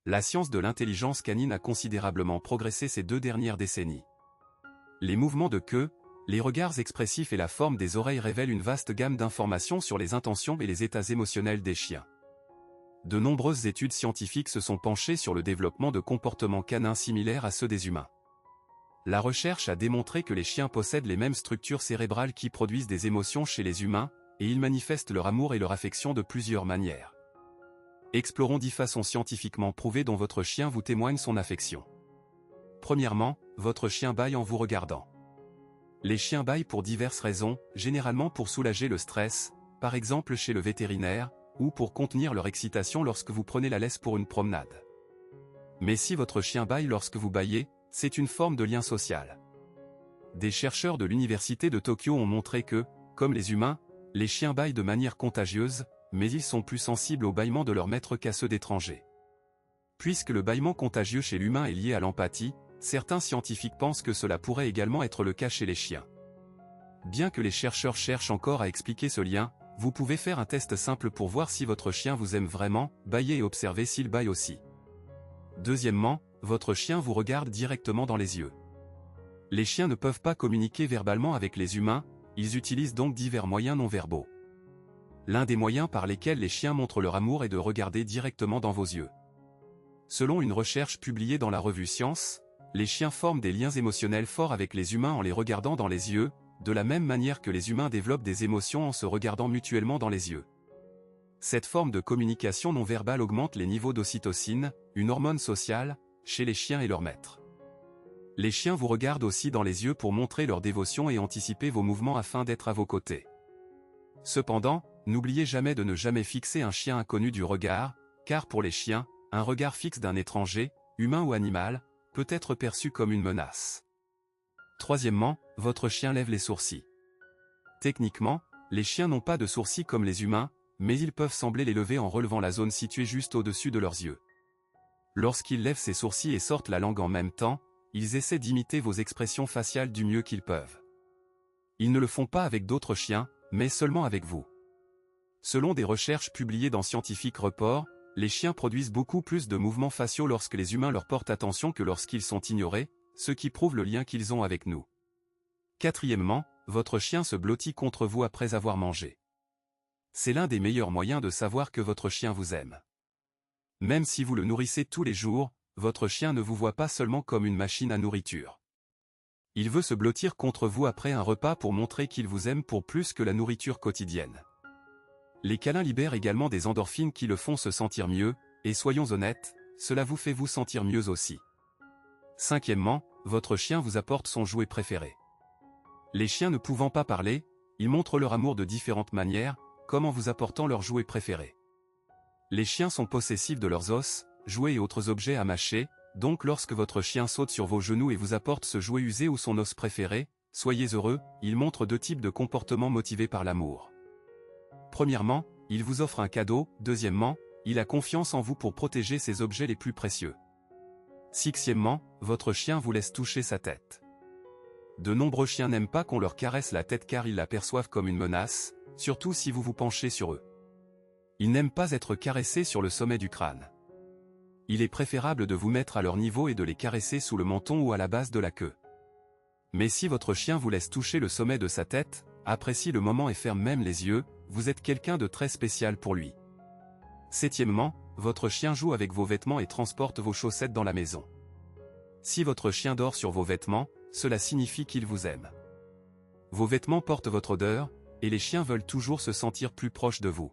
La science de l'intelligence canine a considérablement progressé ces 2 dernières décennies. Les mouvements de queue, les regards expressifs et la forme des oreilles révèlent une vaste gamme d'informations sur les intentions et les états émotionnels des chiens. De nombreuses études scientifiques se sont penchées sur le développement de comportements canins similaires à ceux des humains. La recherche a démontré que les chiens possèdent les mêmes structures cérébrales qui produisent des émotions chez les humains, et ils manifestent leur amour et leur affection de plusieurs manières. Explorons 10 façons scientifiquement prouvées dont votre chien vous témoigne son affection. Premièrement, votre chien bâille en vous regardant. Les chiens bâillent pour diverses raisons, généralement pour soulager le stress, par exemple chez le vétérinaire, ou pour contenir leur excitation lorsque vous prenez la laisse pour une promenade. Mais si votre chien bâille lorsque vous bâillez, c'est une forme de lien social. Des chercheurs de l'université de Tokyo ont montré que, comme les humains, les chiens bâillent de manière contagieuse, mais ils sont plus sensibles au bâillement de leur maître qu'à ceux d'étrangers. Puisque le bâillement contagieux chez l'humain est lié à l'empathie, certains scientifiques pensent que cela pourrait également être le cas chez les chiens. Bien que les chercheurs cherchent encore à expliquer ce lien, vous pouvez faire un test simple pour voir si votre chien vous aime vraiment, bâiller et observer s'il bâille aussi. Deuxièmement, votre chien vous regarde directement dans les yeux. Les chiens ne peuvent pas communiquer verbalement avec les humains, ils utilisent donc divers moyens non verbaux. L'un des moyens par lesquels les chiens montrent leur amour est de regarder directement dans vos yeux. Selon une recherche publiée dans la revue Science, les chiens forment des liens émotionnels forts avec les humains en les regardant dans les yeux, de la même manière que les humains développent des émotions en se regardant mutuellement dans les yeux. Cette forme de communication non verbale augmente les niveaux d'ocytocine, une hormone sociale, chez les chiens et leurs maîtres. Les chiens vous regardent aussi dans les yeux pour montrer leur dévotion et anticiper vos mouvements afin d'être à vos côtés. Cependant, n'oubliez jamais de ne jamais fixer un chien inconnu du regard, car pour les chiens, un regard fixe d'un étranger, humain ou animal, peut être perçu comme une menace. Troisièmement, votre chien lève les sourcils. Techniquement, les chiens n'ont pas de sourcils comme les humains, mais ils peuvent sembler les lever en relevant la zone située juste au-dessus de leurs yeux. Lorsqu'ils lèvent ses sourcils et sortent la langue en même temps, ils essaient d'imiter vos expressions faciales du mieux qu'ils peuvent. Ils ne le font pas avec d'autres chiens, mais seulement avec vous. Selon des recherches publiées dans Scientific Report, les chiens produisent beaucoup plus de mouvements faciaux lorsque les humains leur portent attention que lorsqu'ils sont ignorés, ce qui prouve le lien qu'ils ont avec nous. Quatrièmement, votre chien se blottit contre vous après avoir mangé. C'est l'un des meilleurs moyens de savoir que votre chien vous aime. Même si vous le nourrissez tous les jours, votre chien ne vous voit pas seulement comme une machine à nourriture. Il veut se blottir contre vous après un repas pour montrer qu'il vous aime pour plus que la nourriture quotidienne. Les câlins libèrent également des endorphines qui le font se sentir mieux, et soyons honnêtes, cela vous fait vous sentir mieux aussi. Cinquièmement, votre chien vous apporte son jouet préféré. Les chiens ne pouvant pas parler, ils montrent leur amour de différentes manières, comme en vous apportant leur jouet préféré. Les chiens sont possessifs de leurs os, jouets et autres objets à mâcher, donc lorsque votre chien saute sur vos genoux et vous apporte ce jouet usé ou son os préféré, soyez heureux, il montre 2 types de comportements motivés par l'amour. Premièrement, il vous offre un cadeau, deuxièmement, il a confiance en vous pour protéger ses objets les plus précieux. Sixièmement, votre chien vous laisse toucher sa tête. De nombreux chiens n'aiment pas qu'on leur caresse la tête car ils la perçoivent comme une menace, surtout si vous vous penchez sur eux. Ils n'aiment pas être caressés sur le sommet du crâne. Il est préférable de vous mettre à leur niveau et de les caresser sous le menton ou à la base de la queue. Mais si votre chien vous laisse toucher le sommet de sa tête, apprécie le moment et ferme même les yeux, vous êtes quelqu'un de très spécial pour lui. Septièmement, votre chien joue avec vos vêtements et transporte vos chaussettes dans la maison. Si votre chien dort sur vos vêtements, cela signifie qu'il vous aime. Vos vêtements portent votre odeur, et les chiens veulent toujours se sentir plus proches de vous.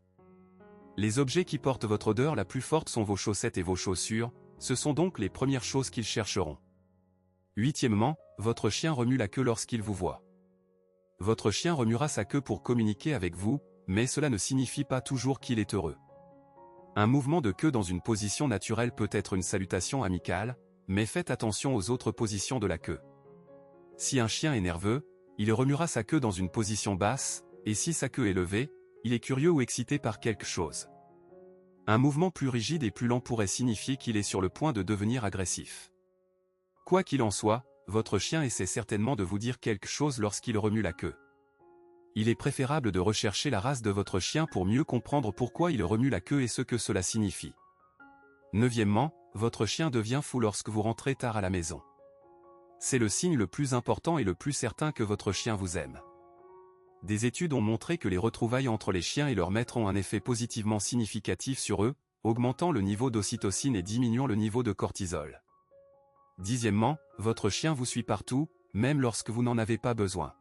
Les objets qui portent votre odeur la plus forte sont vos chaussettes et vos chaussures, ce sont donc les premières choses qu'ils chercheront. Huitièmement, votre chien remue la queue lorsqu'il vous voit. Votre chien remuera sa queue pour communiquer avec vous, mais cela ne signifie pas toujours qu'il est heureux. Un mouvement de queue dans une position naturelle peut être une salutation amicale, mais faites attention aux autres positions de la queue. Si un chien est nerveux, il remuera sa queue dans une position basse, et si sa queue est levée, il est curieux ou excité par quelque chose. Un mouvement plus rigide et plus lent pourrait signifier qu'il est sur le point de devenir agressif. Quoi qu'il en soit, votre chien essaie certainement de vous dire quelque chose lorsqu'il remue la queue. Il est préférable de rechercher la race de votre chien pour mieux comprendre pourquoi il remue la queue et ce que cela signifie. Neuvièmement, votre chien devient fou lorsque vous rentrez tard à la maison. C'est le signe le plus important et le plus certain que votre chien vous aime. Des études ont montré que les retrouvailles entre les chiens et leurs maîtres ont un effet positivement significatif sur eux, augmentant le niveau d'ocytocine et diminuant le niveau de cortisol. Dixièmement, votre chien vous suit partout, même lorsque vous n'en avez pas besoin.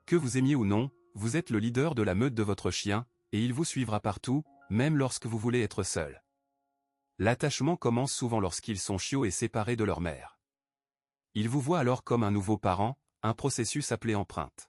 Que vous aimiez ou non, vous êtes le leader de la meute de votre chien, et il vous suivra partout, même lorsque vous voulez être seul. L'attachement commence souvent lorsqu'ils sont chiots et séparés de leur mère. Ils vous voient alors comme un nouveau parent, un processus appelé empreinte.